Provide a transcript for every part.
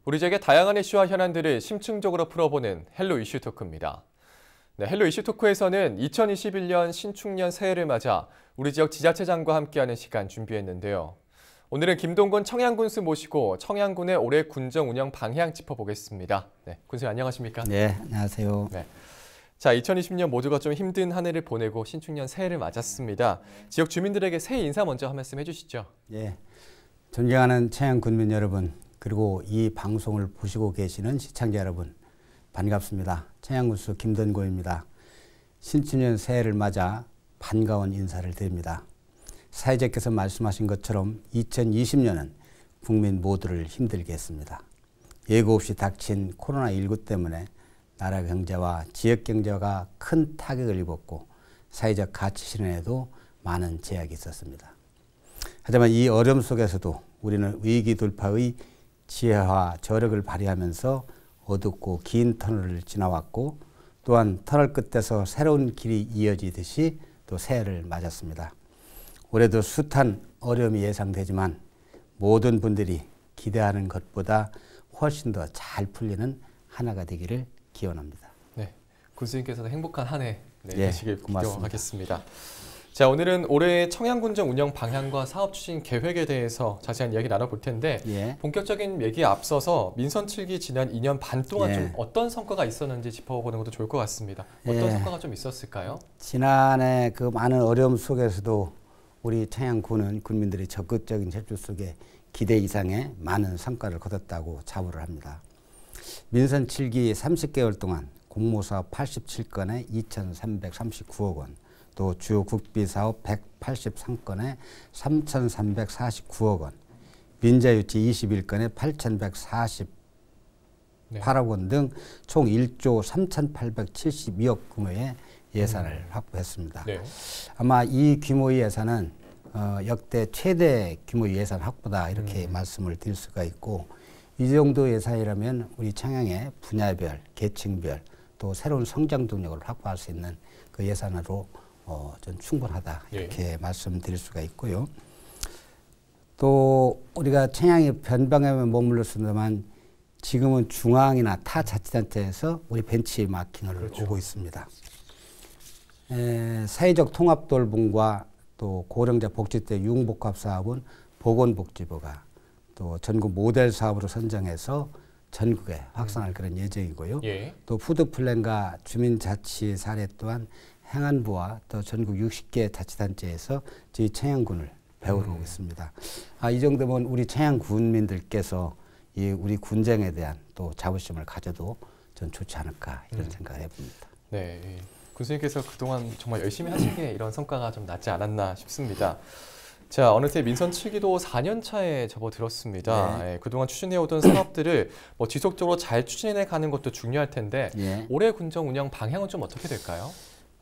우리 지역의 다양한 이슈와 현안들을 심층적으로 풀어보는 헬로 이슈 토크입니다. 네, 헬로 이슈 토크에서는 2021년 신축년 새해를 맞아 우리 지역 지자체장과 함께하는 시간 준비했는데요. 오늘은 김동건 청양군수 모시고 청양군의 올해 군정 운영 방향 짚어보겠습니다. 네, 군수님 안녕하십니까? 네, 안녕하세요. 네. 자, 2020년 모두가 좀 힘든 한 해를 보내고 신축년 새해를 맞았습니다. 지역 주민들에게 새해 인사 먼저 한 말씀 해주시죠. 네, 존경하는 청양군민 여러분, 그리고 이 방송을 보시고 계시는 시청자 여러분, 반갑습니다. 청양군수 김동건입니다. 신축년 새해를 맞아 반가운 인사를 드립니다. 사회자께서 말씀하신 것처럼 2020년은 국민 모두를 힘들게 했습니다. 예고 없이 닥친 코로나19 때문에 나라 경제와 지역 경제가 큰 타격을 입었고 사회적 가치 실현에도 많은 제약이 있었습니다. 하지만 이 어려움 속에서도 우리는 위기 돌파의 지혜와 저력을 발휘하면서 어둡고 긴 터널을 지나왔고 또한 터널 끝에서 새로운 길이 이어지듯이 또 새해를 맞았습니다. 올해도 숱한 어려움이 예상되지만 모든 분들이 기대하는 것보다 훨씬 더 잘 풀리는 하나가 되기를 기원합니다. 네, 군수님께서도 행복한 한 해 되시길 기도하겠습니다. 자, 오늘은 올해의 청양군정 운영 방향과 사업 추진 계획에 대해서 자세한 이야기 나눠볼 텐데 본격적인 얘기에 앞서서 민선 7기 지난 2년 반 동안 좀 어떤 성과가 있었는지 짚어보는 것도 좋을 것 같습니다. 어떤 성과가 좀 있었을까요? 지난해 그 많은 어려움 속에서도 우리 청양군은 군민들의 적극적인 협조 속에 기대 이상의 많은 성과를 거뒀다고 자부를 합니다. 민선 7기 30개월 동안 공모사업 87건에 2,339억 원, 또 주요 국비사업 183건에 3,349억 원, 민자유치 21건에 8,148억 원 등 총 1조 3,872억 규모의 예산을 확보했습니다. 네. 아마 이 규모의 예산은 역대 최대 규모의 예산 확보다 이렇게 말씀을 드릴 수가 있고 이 정도 예산이라면 우리 청양의 분야별, 계층별 또 새로운 성장 동력을 확보할 수 있는 그 예산으로 좀 충분하다 이렇게 말씀드릴 수가 있고요. 또 우리가 청양이 변방에 머물렀습니다만 지금은 중앙이나 타 자치단체에서 우리 벤치마킹을 오고 있습니다. 사회적 통합돌봄과 또 고령자 복지대 융복합 사업은 보건복지부가 또 전국 모델 사업으로 선정해서 전국에 확산할 그런 예정이고요. 또 푸드플랜과 주민자치 사례 또한 행안부와 또 전국 60개 자치단체에서 저희 청양군을 배우러 오고 있습니다. 이 정도면 우리 청양군민들께서 이 우리 군정에 대한 또 자부심을 가져도 좀 좋지 않을까 이런 생각을 해봅니다. 네. 군수님께서 그동안 정말 열심히 하신 게 이런 성과가 좀 났지 않았나 싶습니다. 자, 어느새 민선 7기도 4년 차에 접어들었습니다. 그동안 추진해오던 사업들을 지속적으로 잘 추진해 가는 것도 중요할 텐데 올해 군정 운영 방향은 좀 어떻게 될까요?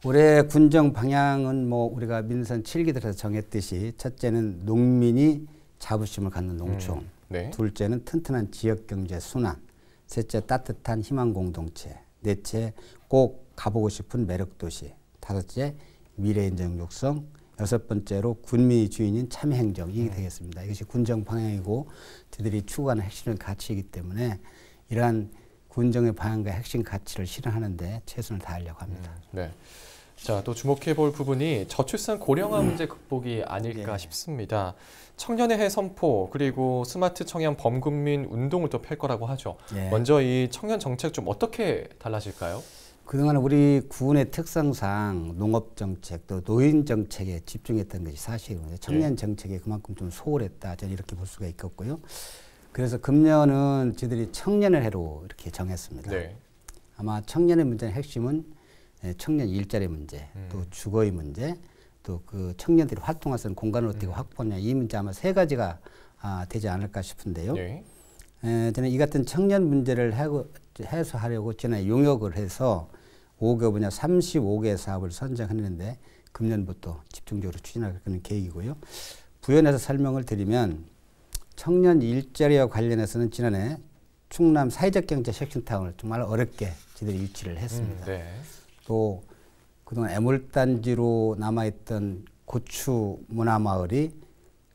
올해 군정 방향은 우리가 민선 7기 들어서 정했듯이 첫째는 농민이 자부심을 갖는 농촌, 둘째는 튼튼한 지역경제 순환, 셋째 따뜻한 희망 공동체, 넷째 꼭 가보고 싶은 매력도시, 다섯째 미래인정 육성, 여섯 번째로 군민이 주인인 참여행정이 되겠습니다. 이것이 군정 방향이고 저희들이 추구하는 핵심 가치이기 때문에 이러한 군정의 방향과 핵심 가치를 실현하는 데 최선을 다하려고 합니다. 네. 자, 또 주목해 볼 부분이 저출산 고령화 문제 극복이 아닐까 싶습니다. 청년의 해 선포 그리고 스마트 청년 범국민 운동을 또 펼 거라고 하죠. 먼저 이 청년 정책 좀 어떻게 달라질까요? 그동안 우리 군의 특성상 농업정책 또 노인정책에 집중했던 것이 사실이거든요. 청년 정책에 그만큼 좀 소홀했다. 저는 이렇게 볼 수가 있겠고요. 그래서 금년은 저희들이 청년의 해로 이렇게 정했습니다. 아마 청년의 문제의 핵심은 청년 일자리 문제, 또 주거의 문제, 또 그 청년들이 활동할 수 있는 공간을 어떻게 확보하냐 이 문제 아마 세 가지가 되지 않을까 싶은데요. 저는 이 같은 청년 문제를 해소하려고 지난해 용역을 해서 5개 분야 35개 사업을 선정했는데 금년부터 집중적으로 추진할 그런 계획이고요. 부연해서 설명을 드리면 청년 일자리와 관련해서는 지난해 충남 사회적 경제 혁신타운을 정말 어렵게 저희들이 유치를 했습니다. 또 그동안 애물단지로 남아있던 고추 문화마을이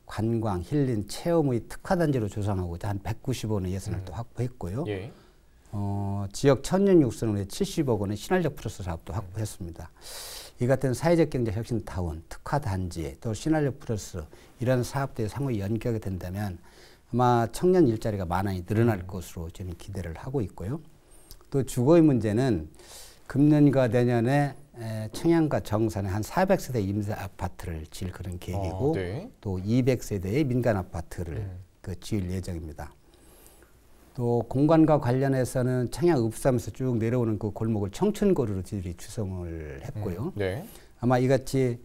관광, 힐링, 체험의 특화단지로 조성하고자 한 190억 원의 예산을 또 확보했고요. 예. 지역 천년 육성을 70억 원의 신활적 플러스 사업도 확보했습니다. 이 같은 사회적 경제 혁신 타운, 특화 단지, 또 신활적 플러스 이런 사업들이 상호 연계가 된다면 아마 청년 일자리가 많이 늘어날 것으로 저는 기대를 하고 있고요. 또 주거의 문제는 금년과 내년에 청양과 정선에 한 400세대 임대 아파트를 지을 그런 계획이고 네. 또 200세대의 민간 아파트를 지을 예정입니다. 또 공간과 관련해서는 청양 읍삼에서 쭉 내려오는 그 골목을 청춘거리로 저희들이 추성을 했고요. 네. 아마 이같이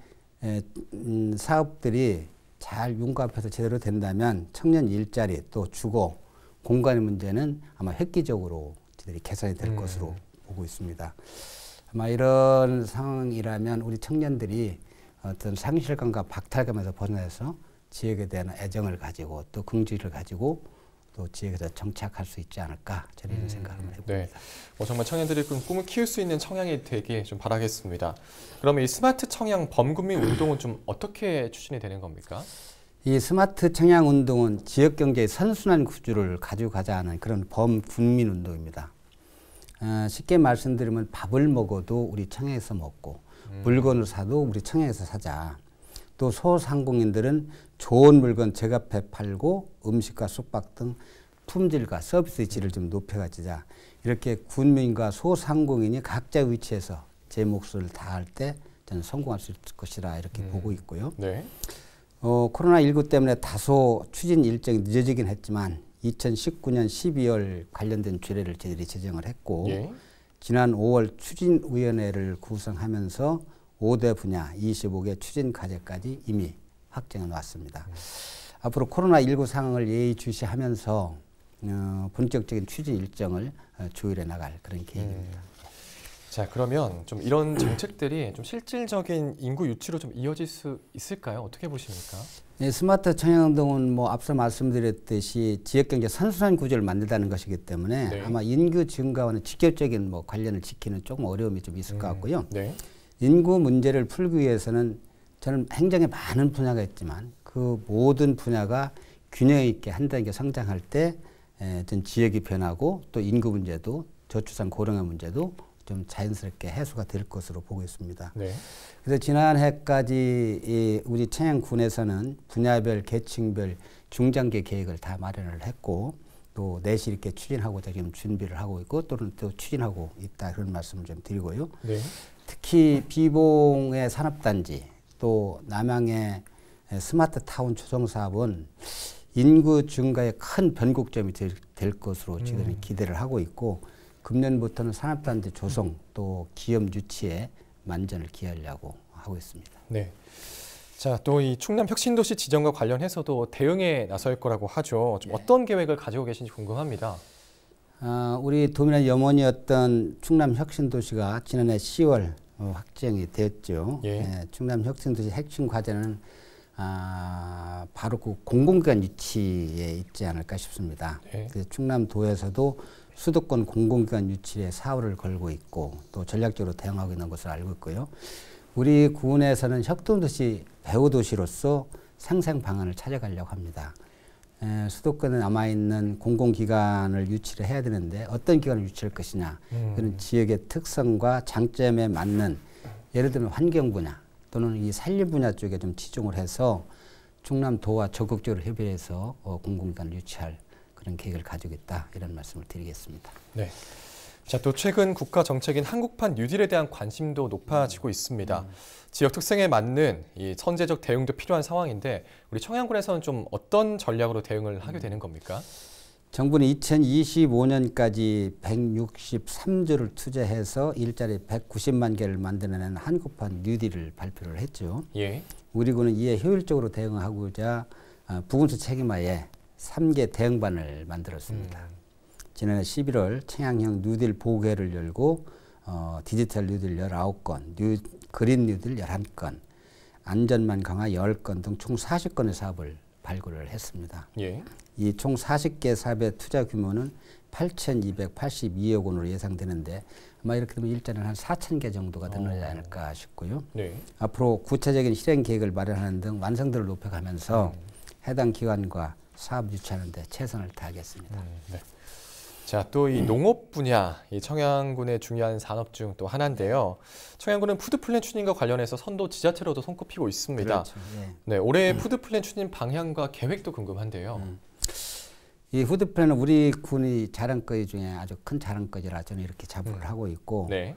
사업들이 잘 융합해서 제대로 된다면 청년 일자리 또 주거 공간의 문제는 아마 획기적으로 저희들이 개선이 될 것으로 보고 있습니다. 아마 이런 상황이라면 우리 청년들이 어떤 상실감과 박탈감에서 벗어나서 지역에 대한 애정을 가지고 또 긍지를 가지고 또 지역에서 정착할 수 있지 않을까 저는 이런 생각을 해봅니다. 네. 정말 청년들이 꿈을 키울 수 있는 청양이 되길 좀 바라겠습니다. 그러면 이 스마트 청양 범국민 운동은 좀 어떻게 추진이 되는 겁니까? 이 스마트 청양 운동은 지역 경제의 선순환 구조를 가져가자 하는 그런 범국민 운동입니다. 쉽게 말씀드리면 밥을 먹어도 우리 청양에서 먹고 물건을 사도 우리 청양에서 사자. 또 소상공인들은 좋은 물건 제값에 팔고 음식과 숙박 등 품질과 서비스의 질을 좀 높여가지자. 이렇게 군민과 소상공인이 각자 위치에서 제 몫을 다할 때 저는 성공할 수 있을 것이라 이렇게 보고 있고요. 네. 코로나19 때문에 다소 추진 일정이 늦어지긴 했지만 2019년 12월 관련된 조례를 저희들이 제정을 했고 예. 지난 5월 추진위원회를 구성하면서 5대 분야 25개 추진 과제까지 이미 확정해 놨습니다. 앞으로 코로나19 상황을 예의주시하면서 본격적인 추진 일정을 조율해 나갈 그런 계획입니다. 자, 그러면 좀 이런 정책들이 좀 실질적인 인구 유치로 좀 이어질 수 있을까요? 어떻게 보십니까? 네, 스마트 청양운동은 앞서 말씀드렸듯이 지역경제 선순환 구조를 만든다는 것이기 때문에 네. 아마 인구 증가와는 직접적인 관련을 지키는 조금 어려움이 좀 있을 것 같고요. 네. 인구 문제를 풀기 위해서는 저는 행정에 많은 분야가 있지만 그 모든 분야가 균형 있게 한 단계 성장할 때 전 지역이 변하고 또 인구 문제도 저출산 고령화 문제도 좀 자연스럽게 해소가 될 것으로 보고 있습니다. 네. 그래서 지난해까지 우리 청양군에서는 분야별, 계층별 중장기 계획을 다 마련을 했고 또 내실 있게 추진하고자 지금 준비를 하고 있고 또는 또 추진하고 있다 그런 말씀을 좀 드리고요. 네. 특히 비봉의 산업단지 또 남양의 스마트 타운 조성 사업은 인구 증가의 큰 변곡점이 될 것으로 지금 기대를 하고 있고 금년부터는 산업단지 조성 또 기업 유치에 만전을 기하려고 하고 있습니다. 네. 자, 또 이 충남 혁신도시 지정과 관련해서도 대응에 나설 거라고 하죠. 좀 어떤 계획을 가지고 계신지 궁금합니다. 우리 도민의 염원이었던 충남 혁신도시가 지난해 10월 확정이 되었죠. 예. 충남 혁신도시 핵심 과제는 바로 그 공공기관 유치에 있지 않을까 싶습니다. 네. 그래서 충남도에서도 수도권 공공기관 유치에 사활을 걸고 있고 또 전략적으로 대응하고 있는 것을 알고 있고요. 우리 군에서는 혁신도시 배후도시로서 생생 방안을 찾아가려고 합니다. 수도권에 남아있는 공공기관을 유치를 해야 되는데 어떤 기관을 유치할 것이냐 그런 지역의 특성과 장점에 맞는 예를 들면 환경 분야 또는 이 산림 분야 쪽에 좀 치중을 해서 충남도와 적극적으로 협의해서 공공기관을 유치할 그런 계획을 가지고 있다 이런 말씀을 드리겠습니다. 네. 자, 또 최근 국가 정책인 한국판 뉴딜에 대한 관심도 높아지고 있습니다. 지역 특성에 맞는 이 선제적 대응도 필요한 상황인데 우리 청양군에서는 좀 어떤 전략으로 대응을 하게 되는 겁니까? 정부는 2025년까지 163조를 투자해서 일자리 190만 개를 만들어내는 한국판 뉴딜을 발표를 했죠. 예. 우리 군은 이에 효율적으로 대응하고자 부군수 책임하에 3개 대응반을 만들었습니다. 지난해 11월 청양형 뉴딜 보고회를 열고 디지털 뉴딜 19건, 그린 뉴딜 11건, 안전망 강화 10건 등 총 40건의 사업을 발굴을 했습니다. 예. 이 총 40개 사업의 투자 규모는 8,282억 원으로 예상되는데 아마 이렇게 되면 일자리는 한 4,000개 정도가 늘어나지 않을까 싶고요. 네. 앞으로 구체적인 실행 계획을 마련하는 등 완성도를 높여가면서 해당 기관과 사업 유치하는 데 최선을 다하겠습니다. 네. 자, 또 이 농업 분야, 이 청양군의 중요한 산업 중 또 하나인데요. 청양군은 푸드플랜 추진과 관련해서 선도 지자체로도 손꼽히고 있습니다. 그렇죠. 예. 네, 올해 푸드플랜 추진 방향과 계획도 궁금한데요. 이 푸드플랜은 우리 군이 자랑거리 중에 아주 큰 자랑거리라 저는 이렇게 자부를 하고 있고, 네.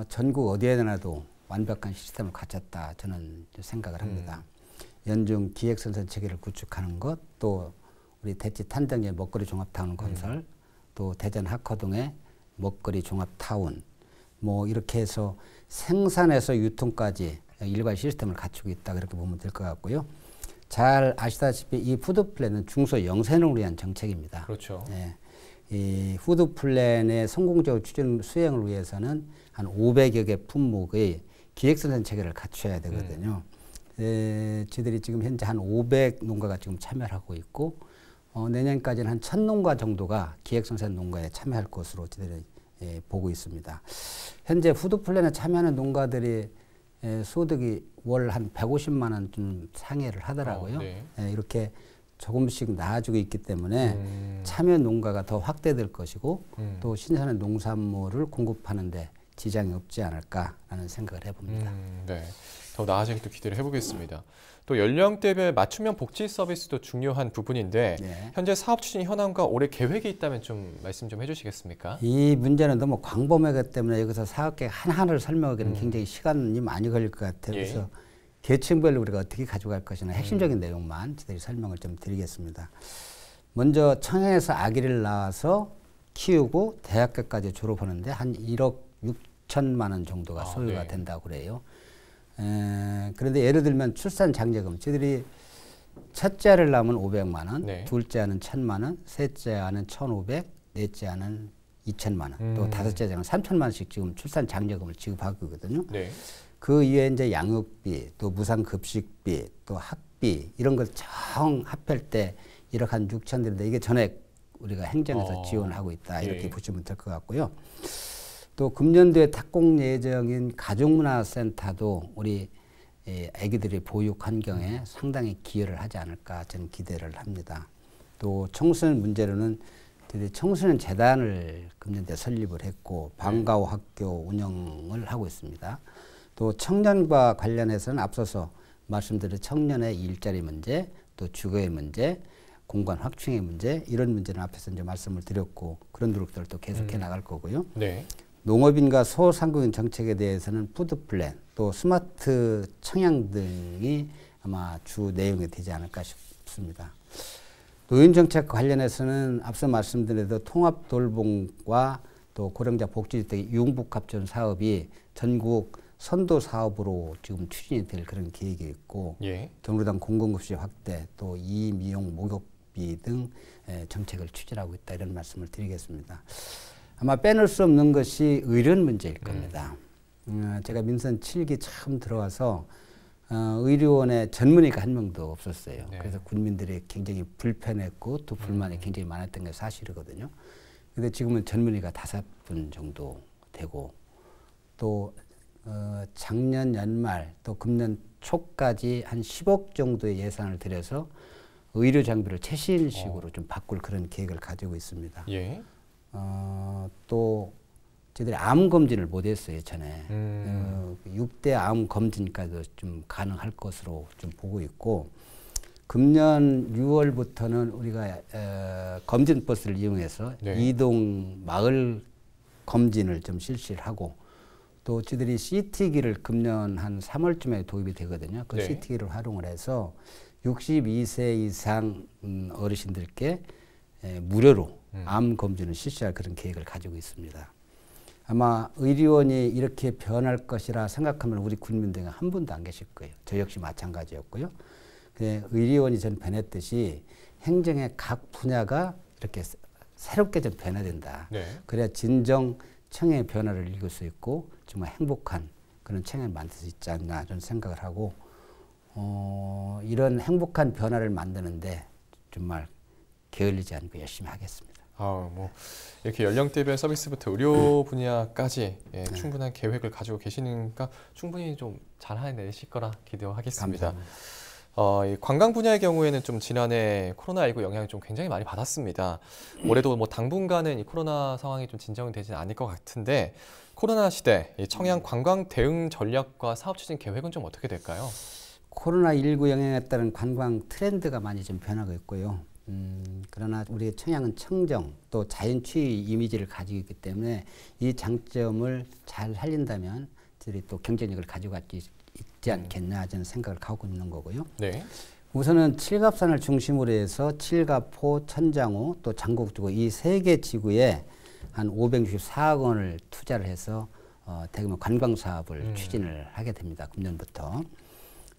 전국 어디에나도 완벽한 시스템을 갖췄다 저는 생각을 합니다. 연중 기획선선 체계를 구축하는 것, 또 우리 대치 탄정제 먹거리 종합타운 건설, 또 대전 하커동의 먹거리 종합타운, 뭐 이렇게 해서 생산에서 유통까지 일괄 시스템을 갖추고 있다 그렇게 보면 될 것 같고요. 잘 아시다시피 이 푸드플랜은 중소 영세농을 위한 정책입니다. 그렇죠. 예, 이 푸드플랜의 성공적으로 추진 수행을 위해서는 한 500여 개 품목의 기획선선 체계를 갖춰야 되거든요. 저희들이 지금 현재 한 500 농가가 지금 참여를 하고 있고, 내년까지는 한 1000농가 정도가 기획선선 농가에 참여할 것으로 저희들이 보고 있습니다. 현재 푸드플랜에 참여하는 농가들이 소득이 월 한 150만 원 좀 상회를 하더라고요. 네. 이렇게 조금씩 나아지고 있기 때문에 참여 농가가 더 확대될 것이고, 또 신선한 농산물을 공급하는데 지장이 없지 않을까라는 생각을 해봅니다. 네, 더 나아지기도 기대를 해보겠습니다. 또 연령대별 맞춤형 복지 서비스도 중요한 부분인데 네. 현재 사업 추진 현황과 올해 계획이 있다면 좀 말씀 좀 해주시겠습니까? 이 문제는 너무 광범위하기 때문에 여기서 사업 계획 하나하나를 설명하기는 굉장히 시간이 많이 걸릴 것 같아요. 예. 그래서 계층별로 우리가 어떻게 가져갈 것이나 핵심적인 내용만 저희들이 설명을 좀 드리겠습니다. 먼저 청양에서 아기를 낳아서 키우고 대학교까지 졸업하는데 한 1억 6천만 원 정도가 소요가 네. 된다고 그래요. 그런데 예를 들면 출산 장려금, 저희들이 첫째 아를 낳으면 500만 원, 네. 둘째 아는 1000만 원, 셋째 아는 1500, 넷째 아는 2000만 원, 또 다섯째 아는 3000만 원씩 지금 출산 장려금을 지급하고 있거든요. 네. 그 이외에 이제 양육비, 또 무상급식비, 또 학비 이런 걸 정 합할 때 1억 한 6천 드는데 이게 전액 우리가 행정에서 지원하고 있다 이렇게 예. 보시면 될 것 같고요. 또 금년도에 착공 예정인 가족문화센터도 우리 아기들의 보육 환경에 상당히 기여를 하지 않을까 저는 기대를 합니다. 또 청소년 문제로는 청소년 재단을 금년도에 설립을 했고 방과후 학교 운영을 하고 있습니다. 또 청년과 관련해서는 앞서서 말씀드린 청년의 일자리 문제, 또 주거의 문제, 공간 확충의 문제 이런 문제는 앞에서 이제 말씀을 드렸고 그런 노력들을 또 계속해 나갈 거고요. 네. 농업인과 소상공인 정책에 대해서는 푸드플랜, 또 스마트 청양 등이 아마 주 내용이 되지 않을까 싶습니다. 노인정책 관련해서는 앞서 말씀드린 대로 통합돌봄과 또 고령자 복지주택 융복합전 사업이 전국 선도 사업으로 지금 추진이 될 그런 계획이 있고, 예. 경로당 공공급식 확대, 또 이미용 목욕비 등 정책을 추진하고 있다 이런 말씀을 드리겠습니다. 아마 빼놓을 수 없는 것이 의료원 문제일 겁니다. 제가 민선 7기 처음 들어와서 의료원에 전문의가 한 명도 없었어요. 네. 그래서 군민들이 굉장히 불편했고 또 불만이 굉장히 많았던 게 사실이거든요. 근데 지금은 전문의가 5분 정도 되고, 또 작년 연말 또 금년 초까지 한 10억 정도의 예산을 들여서 의료 장비를 최신식으로 좀 바꿀 그런 계획을 가지고 있습니다. 예. 또 저희들이 암 검진을 못했어요 전에. 6대 암 검진까지도 좀 가능할 것으로 좀 보고 있고, 금년 6월부터는 우리가 검진 버스를 이용해서 네. 이동 마을 검진을 좀 실시를 하고, 또 저희들이 CT기를 금년 한 3월쯤에 도입이 되거든요. 그 네. CT기를 활용을 해서 62세 이상 어르신들께 무료로 암 검진을 실시할 그런 계획을 가지고 있습니다. 아마 의료원이 이렇게 변할 것이라 생각하면 우리 국민들은 한 분도 안 계실 거예요. 저 역시 마찬가지였고요. 의료원이 전 변했듯이 행정의 각 분야가 이렇게 새롭게 좀 변화된다. 네. 그래야 진정 청의 변화를 이룰 수 있고 정말 행복한 그런 청을 만들 수 있지 않나 저는 생각을 하고, 이런 행복한 변화를 만드는데 정말 게을리지 않고 열심히 하겠습니다. 뭐 이렇게 연령대별 서비스부터 의료 분야까지 충분한 계획을 가지고 계시니까 충분히 좀 잘 해내실 거라 기대하겠습니다. 감사합니다. 이 관광 분야의 경우에는 좀 지난해 코로나19 영향을 좀 굉장히 많이 받았습니다. 올해도 뭐 당분간은 이 코로나 상황이 좀 진정이 되지는 않을 것 같은데 코로나 시대 이 청양 관광 대응 전략과 사업 추진 계획은 좀 어떻게 될까요? 코로나19 영향에 따른 관광 트렌드가 많이 좀 변하고 있고요. 그러나 우리 청양은 청정 또 자연취의 이미지를 가지고 있기 때문에 이 장점을 잘 살린다면 저희 또 경쟁력을 가지고 있지 않겠나 저는 생각을 갖고 있는 거고요. 네. 우선은 칠갑산을 중심으로 해서 칠갑포, 천장호 또 장곡지구 이 세 개 지구에 한 564억 원을 투자를 해서 대규모 관광 사업을 추진을 하게 됩니다. 금년부터.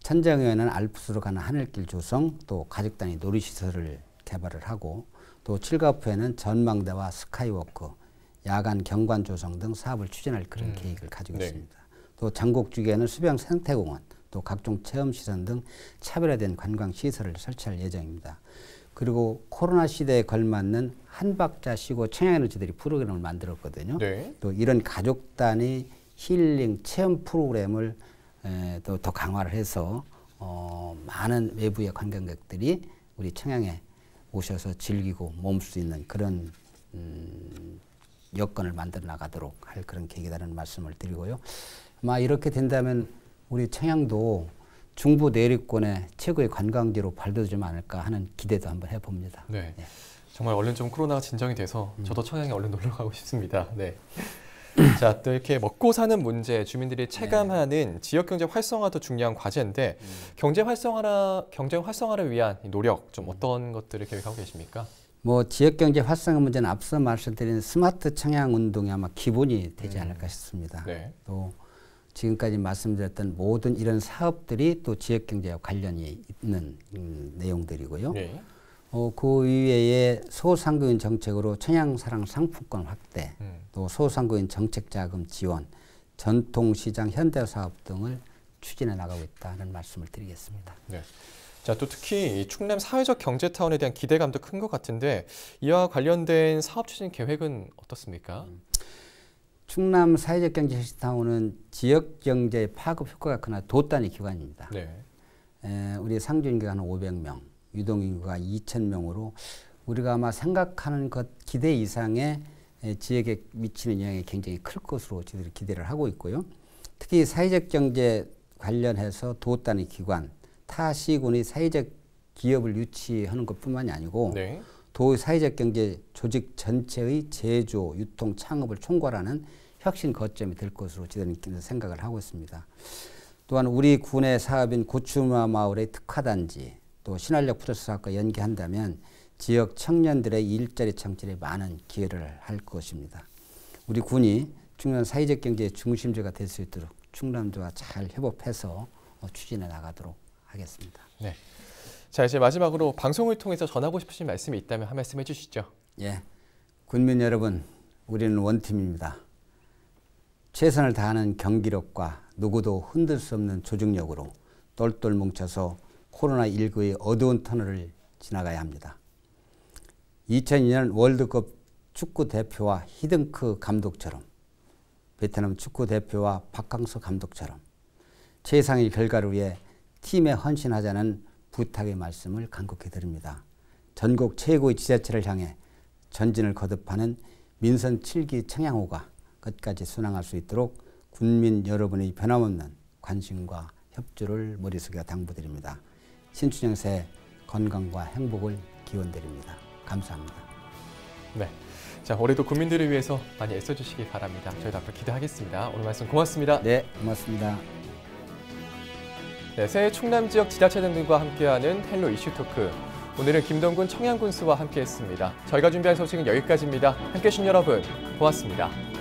천장호에는 알프스로 가는 하늘길 조성 또 가족 단위 놀이시설을 개발을 하고 또 칠갑포에는 전망대와 스카이워크, 야간 경관 조성 등 사업을 추진할 그런 계획을 가지고 네. 있습니다. 또 장곡지구에는 수변 생태공원, 또 각종 체험시설 등 차별화된 관광시설을 설치할 예정입니다. 그리고 코로나 시대에 걸맞는 한 박자 쉬고 청양에너지들이 프로그램을 만들었거든요. 네. 또 이런 가족 단위 힐링 체험 프로그램을 또 더 강화를 해서 많은 외부의 관광객들이 우리 청양에 오셔서 즐기고 머물 수 있는 그런 여건을 만들어 나가도록 할 그런 계획이라는 말씀을 드리고요. 아마 이렇게 된다면 우리 청양도 중부 내륙권의 최고의 관광지로 발돋우지 않을까 하는 기대도 한번 해봅니다. 네. 네. 정말 얼른 좀 코로나가 진정이 돼서 저도 청양에 얼른 놀러 가고 싶습니다. 네. 자, 또 이렇게 먹고 사는 문제, 주민들이 체감하는 지역 경제 활성화도 중요한 과제인데 경제 활성화를 위한 노력 좀 어떤 것들을 계획하고 계십니까? 뭐 지역 경제 활성화 문제는 앞서 말씀드린 스마트 청양 운동이 아마 기본이 되지 않을까 싶습니다. 네. 또 지금까지 말씀드렸던 모든 이런 사업들이 또 지역 경제와 관련이 있는 내용들이고요. 네. 그 이외에 소상공인 정책으로 청양사랑 상품권 확대, 또 소상공인 정책 자금 지원, 전통시장 현대사업 등을 추진해 나가고 있다는 말씀을 드리겠습니다. 네. 자, 또 특히 이 충남 사회적 경제타운에 대한 기대감도 큰 것 같은데 이와 관련된 사업 추진 계획은 어떻습니까? 충남 사회적 경제타운은 지역 경제 파급 효과가 크나 도단위 기관입니다. 네. 우리 상주인구가 한 500명, 유동인구가 2,000명으로 우리가 아마 생각하는 것 기대 이상의 지역에 미치는 영향이 굉장히 클 것으로 저희들이 기대를 하고 있고요. 특히 사회적 경제 관련해서 도단위 기관, 타 시군의 사회적 기업을 유치하는 것뿐만이 아니고 네. 도 사회적 경제 조직 전체의 제조, 유통, 창업을 총괄하는 혁신 거점이 될 것으로 저희들은 생각을 하고 있습니다. 또한 우리 군의 사업인 고추마 마을의 특화단지, 또 신활력 플러스 사업과 연계한다면 지역 청년들의 일자리 창출에 많은 기회를 할 것입니다. 우리 군이 충남 사회적 경제의 중심지가 될 수 있도록 충남도와 잘 협업해서 추진해 나가도록 하겠습니다. 네. 자, 이제 마지막으로 방송을 통해서 전하고 싶으신 말씀이 있다면 한 말씀 해주시죠. 예, 군민 여러분, 우리는 원팀입니다. 최선을 다하는 경기력과 누구도 흔들 수 없는 조직력으로 똘똘 뭉쳐서 코로나19의 어두운 터널을 지나가야 합니다. 2002년 월드컵 축구 대표와 히든크 감독처럼, 베트남 축구 대표와 박항서 감독처럼 최상의 결과를 위해 팀에 헌신하자는 부탁의 말씀을 간곡히 드립니다. 전국 최고의 지자체를 향해 전진을 거듭하는 민선 7기 청양호가 끝까지 순항할 수 있도록 군민 여러분의 변함없는 관심과 협조를 머릿속에 당부드립니다. 신춘영 새해 건강과 행복을 기원드립니다. 감사합니다. 네, 자 올해도 국민들을 위해서 많이 애써주시기 바랍니다. 저희도 앞으로 기대하겠습니다. 오늘 말씀 고맙습니다. 네, 고맙습니다. 네, 새해 충남 지역 지자체장들과 함께하는 헬로 이슈 토크. 오늘은 김동군 청양군수와 함께했습니다. 저희가 준비한 소식은 여기까지입니다. 함께해 주신 여러분 고맙습니다.